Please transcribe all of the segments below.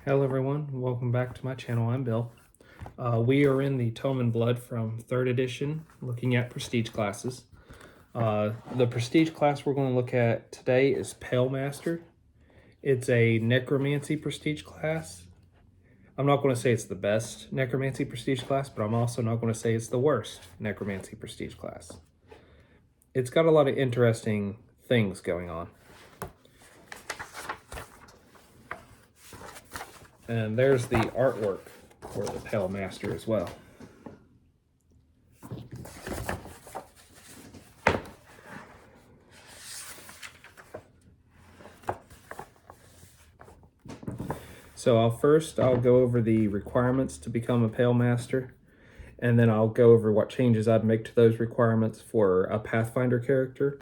Hello everyone, welcome back to my channel. I'm Bill. We are in the Tome and Blood from 3rd edition, looking at prestige classes. The prestige class we're going to look at today is Pale Master. It's a necromancy prestige class. I'm not going to say it's the best necromancy prestige class, but I'm also not going to say it's the worst necromancy prestige class. It's got a lot of interesting things going on. And there's the artwork for the Pale Master as well. So I'll go over the requirements to become a Pale Master, and then I'll go over what changes I'd make to those requirements for a Pathfinder character.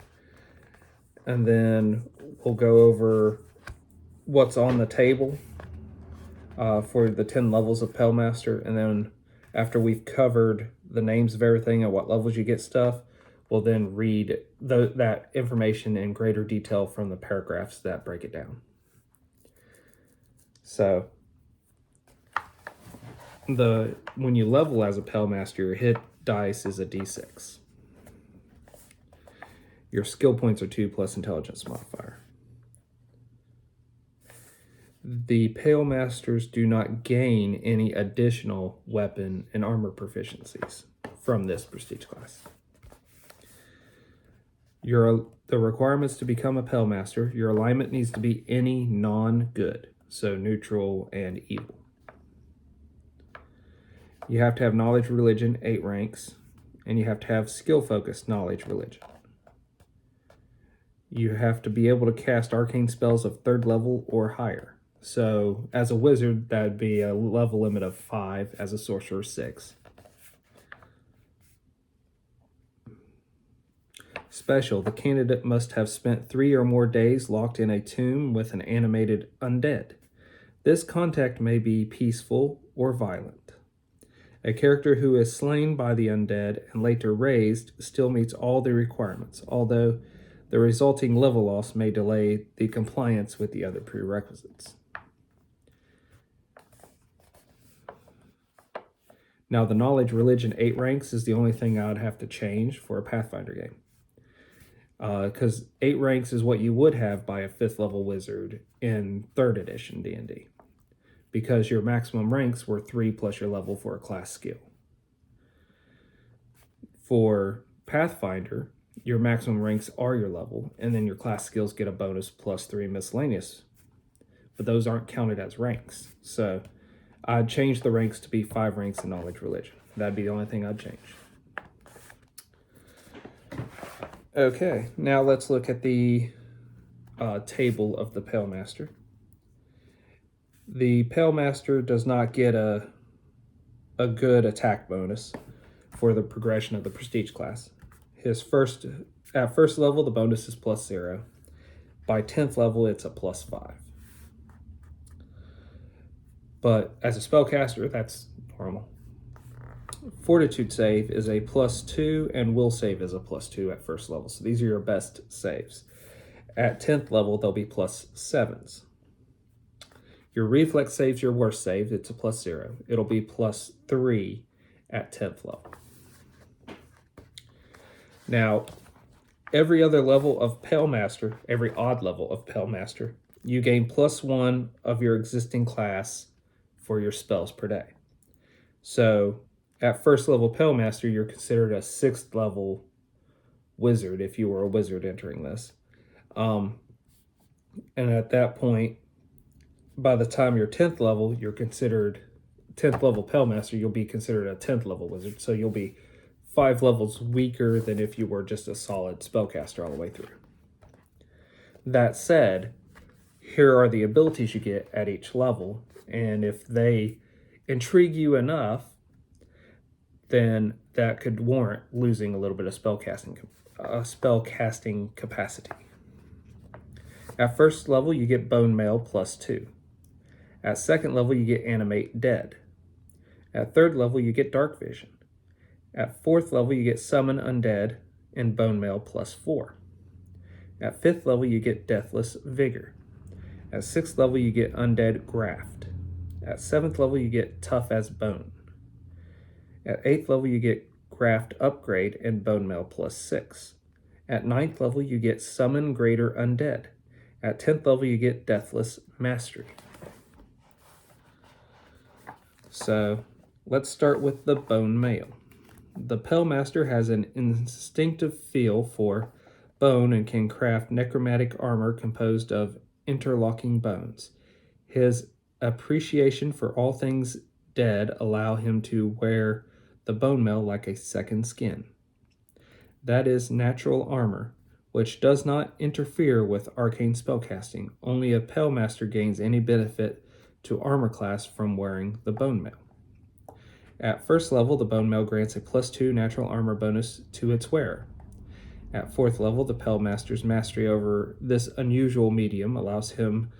And then we'll go over what's on the table for the 10 levels of Pale Master, and then after we've covered the names of everything and what levels you get stuff, we'll then read that information in greater detail from the paragraphs that break it down. So when you level as a Pale Master, your hit dice is a d6. Your skill points are 2 plus intelligence modifier. The Pale Masters do not gain any additional weapon and armor proficiencies from this prestige class. The requirements to become a Pale Master: your alignment needs to be any non-good, so neutral and evil. You have to have knowledge religion, 8 ranks, and you have to have skill-focused knowledge religion. You have to be able to cast arcane spells of 3rd level or higher. So as a wizard, that would be a level limit of 5, as a sorcerer 6. Special: the candidate must have spent 3 or more days locked in a tomb with an animated undead. This contact may be peaceful or violent. A character who is slain by the undead and later raised still meets all the requirements, although the resulting level loss may delay the compliance with the other prerequisites. Now, the knowledge religion 8 ranks is the only thing I would have to change for a Pathfinder game. Because 8 ranks is what you would have by a 5th level wizard in 3rd edition D&D. Because your maximum ranks were 3 plus your level for a class skill. For Pathfinder, your maximum ranks are your level, and then your class skills get a bonus plus 3 miscellaneous. But those aren't counted as ranks. So I'd change the ranks to be 5 ranks in knowledge religion. That'd be the only thing I'd change. Okay, now let's look at the table of the Pale Master. The Pale Master does not get a good attack bonus for the progression of the prestige class. At first level, the bonus is +0. By 10th level, it's a +5. But as a spellcaster, that's normal. Fortitude save is a +2, and will save is a +2 at first level. So these are your best saves. At 10th level, they'll be +7s. Your reflex save's your worst save. It's a +0. It'll be +3 at 10th level. Now, every other level of Pale Master, every odd level of Pale Master, you gain +1 of your existing class for your spells per day. So at first level Pale Master, you're considered a 6th level wizard if you were a wizard entering this. And at that point, by the time you're 10th level, you're considered 10th level Pale Master, you'll be considered a 10th level wizard. So you'll be 5 levels weaker than if you were just a solid spellcaster all the way through. That said, here are the abilities you get at each level, and if they intrigue you enough, then that could warrant losing a little bit of spellcasting capacity. At first level, you get Bone Mail +2. At 2nd level, you get Animate Dead. At 3rd level, you get Dark Vision. At 4th level, you get Summon Undead and Bone Mail +4. At 5th level, you get Deathless Vigor. At 6th level, you get Undead Graft. At 7th level, you get tough as bone. At 8th level, you get graft upgrade and bone mail +6. At 9th level, you get summon greater undead. At 10th level, you get deathless mastery. So let's start with the bone mail. The Pale-Master has an instinctive feel for bone and can craft necromantic armor composed of interlocking bones. His appreciation for all things dead allow him to wear the bone mail like a second skin. That is natural armor, which does not interfere with arcane spellcasting. Only a Pale-Master gains any benefit to armor class from wearing the bone mail. At 1st level, the bone mail grants a +2 natural armor bonus to its wearer. At 4th level, the Pale-Master's mastery over this unusual medium allows him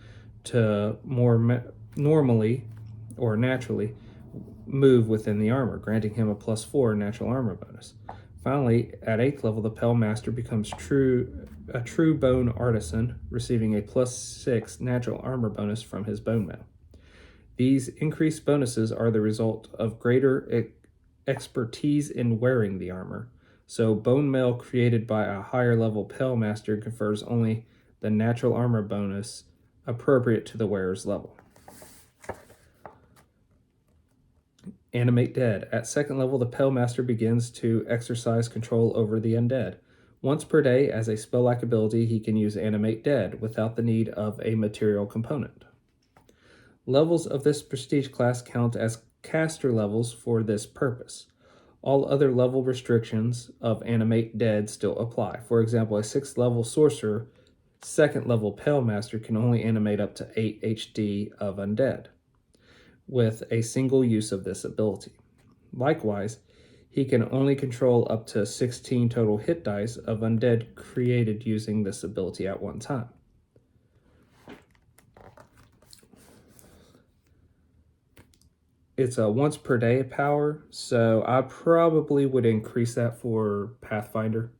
to more normally or naturally move within the armor, granting him a +4 natural armor bonus. Finally, at 8th level, the Pale-Master becomes a true bone artisan, receiving a +6 natural armor bonus from his bone mail. These increased bonuses are the result of greater expertise in wearing the armor, so bone mail created by a higher level Pale-Master confers only the natural armor bonus appropriate to the wearer's level. Animate Dead. At 2nd level, the Pale-Master begins to exercise control over the undead. Once per day, as a spell-like ability, he can use Animate Dead without the need of a material component. Levels of this prestige class count as caster levels for this purpose. All other level restrictions of Animate Dead still apply. For example, a 6th level sorcerer, 2nd level Pale-Master can only animate up to 8 HD of undead with a single use of this ability. Likewise, he can only control up to 16 total hit dice of undead created using this ability at one time. It's a once per day power, so I probably would increase that for Pathfinder.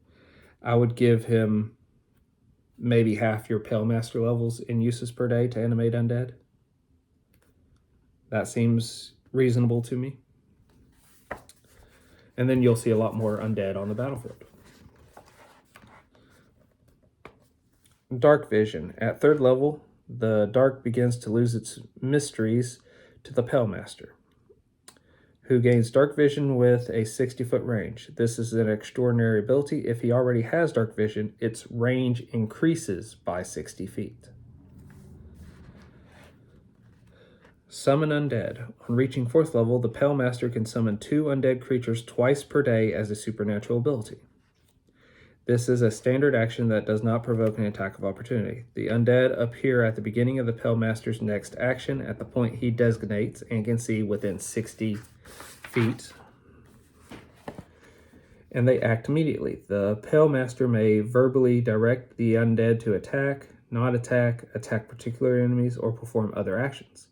I would give him maybe half your Pale-Master levels in uses per day to animate undead. That seems reasonable to me. And then you'll see a lot more undead on the battlefield. Dark Vision. At 3rd level, the dark begins to lose its mysteries to the Pale-Master, who gains dark vision with a 60-foot range. This is an extraordinary ability. If he already has dark vision, its range increases by 60 feet. Summon Undead. On reaching 4th level, the Pale-Master can summon 2 undead creatures twice per day as a supernatural ability. This is a standard action that does not provoke an attack of opportunity. The undead appear at the beginning of the Pale-Master's next action at the point he designates and can see within 60 feet, and they act immediately. The Pale-Master may verbally direct the undead to attack, not attack, attack particular enemies, or perform other actions.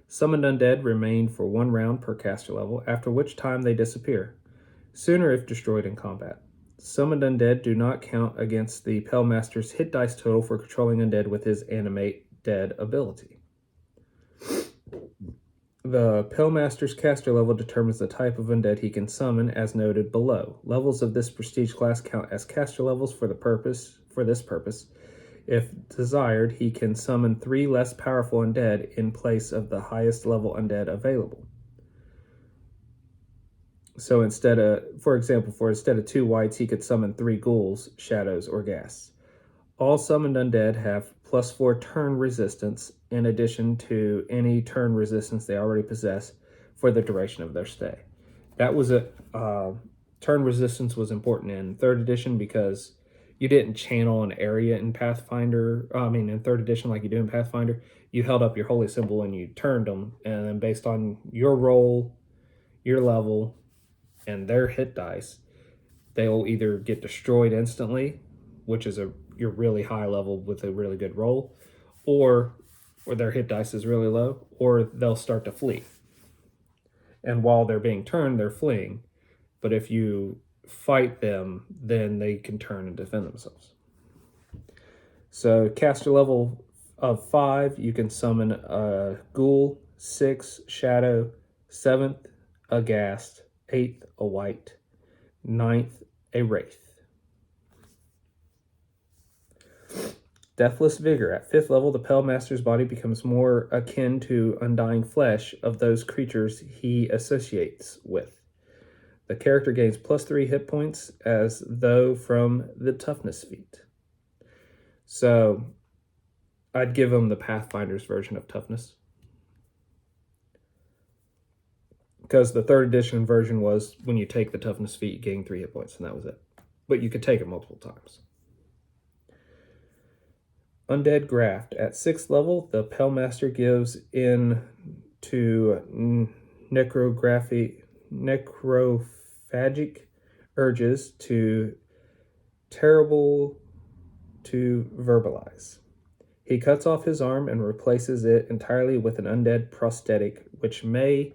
Summoned undead remain for 1 round per caster level, after which time they disappear, sooner if destroyed in combat. Summoned undead do not count against the Pale-Master's hit dice total for controlling undead with his Animate Dead ability. The Pale-Master's caster level determines the type of undead he can summon, as noted below. Levels of this prestige class count as caster levels for this purpose. If desired, he can summon 3 less powerful undead in place of the highest level undead available. So instead of 2 whites, he could summon 3 ghouls, shadows, or ghasts. All summoned undead have +4 turn resistance in addition to any turn resistance they already possess for the duration of their stay. That was turn resistance was important in 3rd edition because you didn't channel an area in Pathfinder. In 3rd edition like you do in Pathfinder. You held up your holy symbol and you turned them, and then based on your roll, your level, and their hit dice, they will either get destroyed instantly, which is your really high level with a really good roll, or their hit dice is really low, or they'll start to flee. And while they're being turned, they're fleeing. But if you fight them, then they can turn and defend themselves. So caster level of 5, you can summon a ghoul, 6th, shadow, 7th, a ghast, 8th, a wight, 9th, a wraith. Deathless Vigor. At 5th level, the Pale Master's body becomes more akin to undying flesh of those creatures he associates with. The character gains +3 hit points as though from the toughness feat. So I'd give him the Pathfinder's version of toughness, because the 3rd edition version was when you take the toughness feat, you gain 3 hit points, and that was it. But you could take it multiple times. Undead Graft. At 6th level, the Pale Master gives in to necrophagic urges terrible to verbalize. He cuts off his arm and replaces it entirely with an undead prosthetic, which may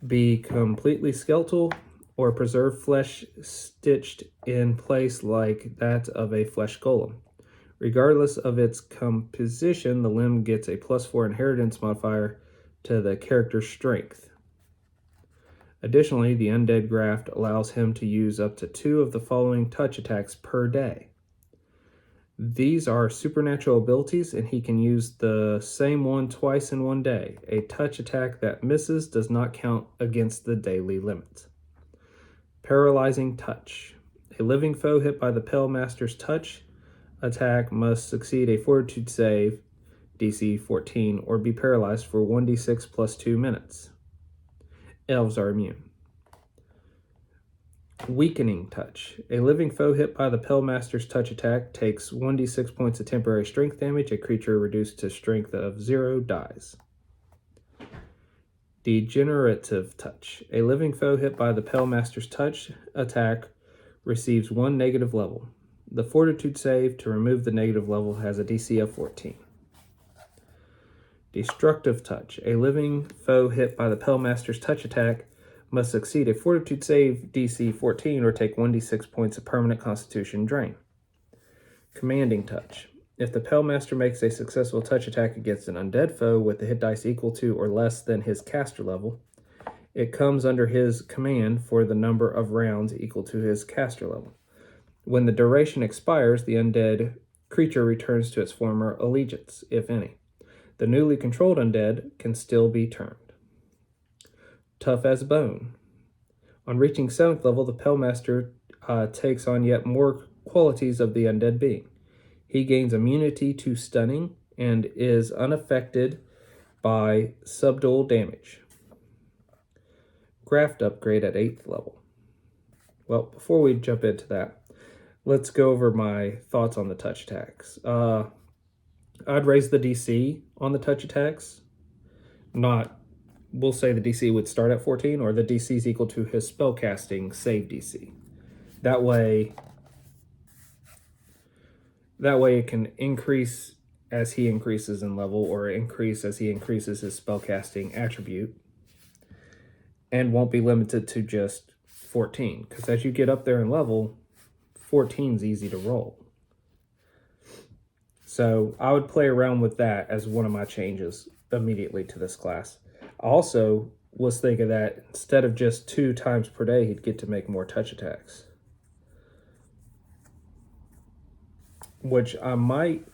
be completely skeletal or preserved flesh stitched in place like that of a flesh golem. Regardless of its composition, the limb gets a +4 inheritance modifier to the character's strength. Additionally, the Undead Graft allows him to use up to 2 of the following touch attacks per day. These are supernatural abilities, and he can use the same one twice in one day. A touch attack that misses does not count against the daily limit. Paralyzing Touch. A living foe hit by the Pale Master's touch attack must succeed a Fortitude save, DC 14, or be paralyzed for 1d6 plus 2 minutes. Elves are immune. Weakening Touch. A living foe hit by the Pale Master's touch attack takes 1d6 points of temporary strength damage. A creature reduced to strength of 0 dies. Degenerative Touch. A living foe hit by the Pale Master's touch attack receives 1 negative level. The Fortitude save to remove the negative level has a DC of 14. Destructive Touch. A living foe hit by the Pale Master's touch attack must succeed a Fortitude save DC 14 or take 1d6 points of permanent Constitution drain. Commanding Touch. If the Pale Master makes a successful touch attack against an undead foe with a hit dice equal to or less than his caster level, it comes under his command for the number of rounds equal to his caster level. When the duration expires, the undead creature returns to its former allegiance, if any. The newly controlled undead can still be turned. Tough as Bone. On reaching 7th level, the Pale Master takes on yet more qualities of the undead being. He gains immunity to stunning and is unaffected by subdual damage. Graft upgrade at 8th level. Well, before we jump into that, let's go over my thoughts on the touch attacks. I'd raise the DC on the touch attacks. We'll say the DC would start at 14, or the DC is equal to his spellcasting save DC. That way it can increase as he increases in level, or increase as he increases his spellcasting attribute, and won't be limited to just 14. Because as you get up there in level, 14 is easy to roll. So I would play around with that as one of my changes immediately to this class. I also was thinking that instead of just 2 times per day, he'd get to make more touch attacks. Which I might...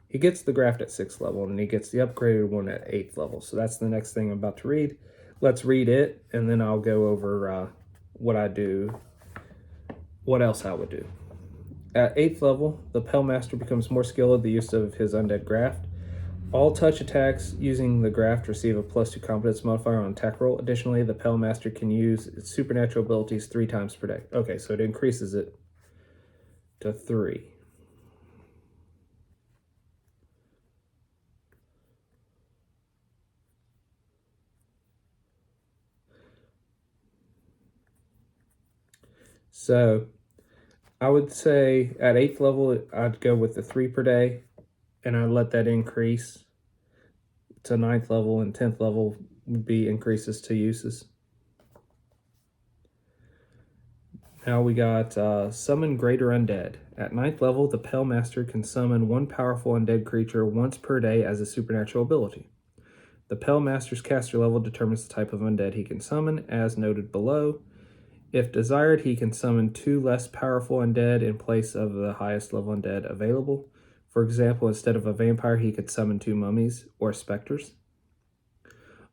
He gets the graft at 6th level, and he gets the upgraded one at 8th level. So that's the next thing I'm about to read. Let's read it, and then I'll go over what else I would do. At 8th level, the Pale Master becomes more skilled at the use of his undead graft. All touch attacks using the graft receive a +2 competence modifier on attack roll. Additionally, the Pale Master can use its supernatural abilities 3 times per day. Okay, so it increases it to 3. So I would say at 8th level, I'd go with the 3 per day, and I'd let that increase to 9th level, and 10th level would be increases to uses. Now we got Summon Greater Undead. At 9th level, the Pale Master can summon one powerful undead creature once per day as a supernatural ability. The Pale Master's caster level determines the type of undead he can summon, as noted below. If desired, he can summon 2 less powerful undead in place of the highest level undead available. For example, instead of a vampire, he could summon 2 mummies or specters.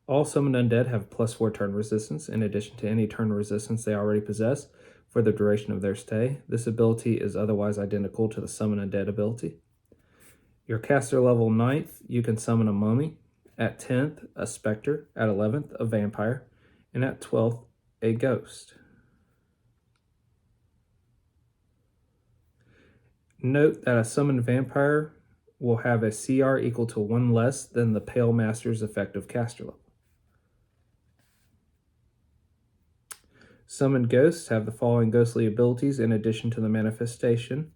All summoned undead have +4 turn resistance, in addition to any turn resistance they already possess for the duration of their stay. This ability is otherwise identical to the Summon Undead ability. Your caster level 9th, you can summon a mummy. At 10th, a specter. At 11th, a vampire. And at 12th, a ghost. Note that a summoned vampire will have a CR equal to 1 less than the Pale Master's effective caster level. Summoned ghosts have the following ghostly abilities in addition to the manifestation.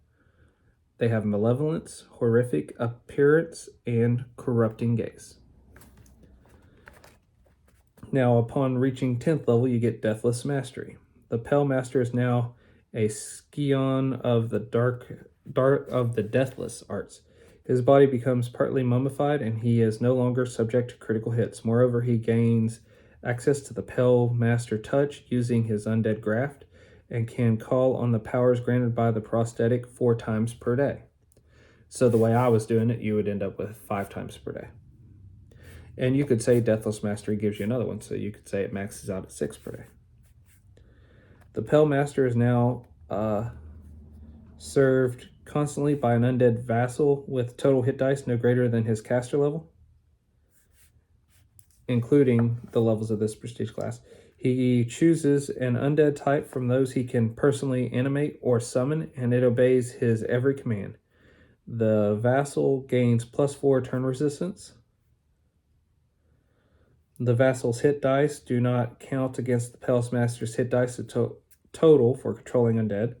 They have malevolence, horrific appearance, and corrupting gaze. Now, upon reaching 10th level, you get Deathless Mastery. The Pale Master is now a scion of the Deathless arts. His body becomes partly mummified, and he is no longer subject to critical hits. Moreover, he gains access to the Pale Master touch using his undead graft, and can call on the powers granted by the prosthetic 4 times per day. So the way I was doing it, you would end up with 5 times per day. And you could say Deathless Mastery gives you another one, so you could say it maxes out at 6 per day. The Pale Master is now served constantly by an undead vassal with total hit dice no greater than his caster level, including the levels of this prestige class. He chooses an undead type from those he can personally animate or summon, and it obeys his every command. The vassal gains +4 turn resistance. The vassal's hit dice do not count against the Pale Master's hit dice total for controlling undead.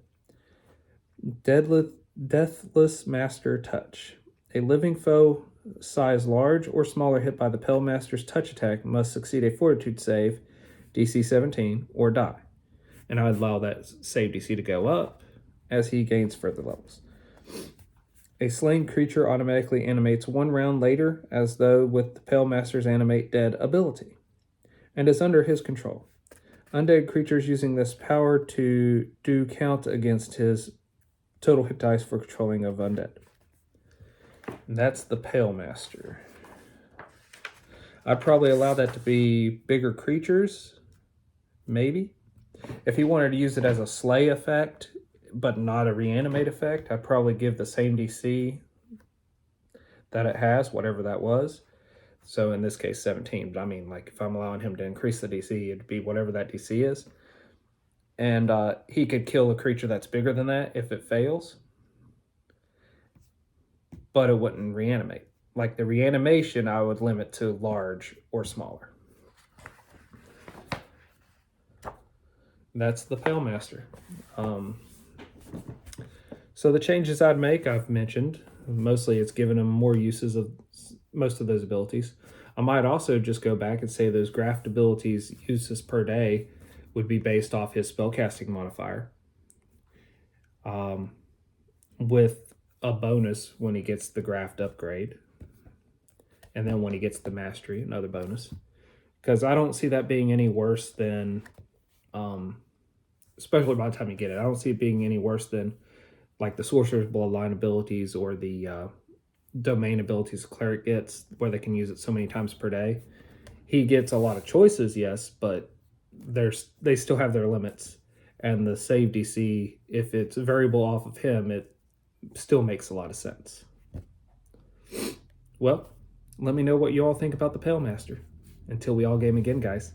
Deathless Master Touch. A living foe size large or smaller hit by the Pale Master's touch attack must succeed a fortitude save, DC 17, or die. And I would allow that save DC to go up as he gains further levels. A slain creature automatically animates 1 round later, as though with the Pale Master's Animate Dead ability, and is under his control. Undead creatures using this power do count against his total hit dice for controlling of undead. And that's the Pale Master. I'd probably allow that to be bigger creatures, maybe. If he wanted to use it as a slay effect, but not a reanimate effect, I'd probably give the same DC that it has, whatever that was. So in this case, 17. But I mean, like, if I'm allowing him to increase the DC, it'd be whatever that DC is. And he could kill a creature that's bigger than that if it fails, but it wouldn't reanimate. Like, the reanimation, I would limit to large or smaller. That's the Pale Master. So the changes I'd make, I've mentioned. Mostly it's given him more uses of most of those abilities. I might also just go back and say those graft abilities uses per day would be based off his spellcasting modifier, with a bonus when he gets the graft upgrade, and then when he gets the mastery, another bonus. Because I don't see that being any worse than, especially by the time you get it, I don't see it being any worse than like the Sorcerer's Bloodline abilities or the domain abilities the Cleric gets, where they can use it so many times per day. He gets a lot of choices, yes, but they still have their limits. And the save DC, if it's a variable off of him, it still makes a lot of sense. Well, let me know what you all think about the Pale Master. Until we all game again, guys.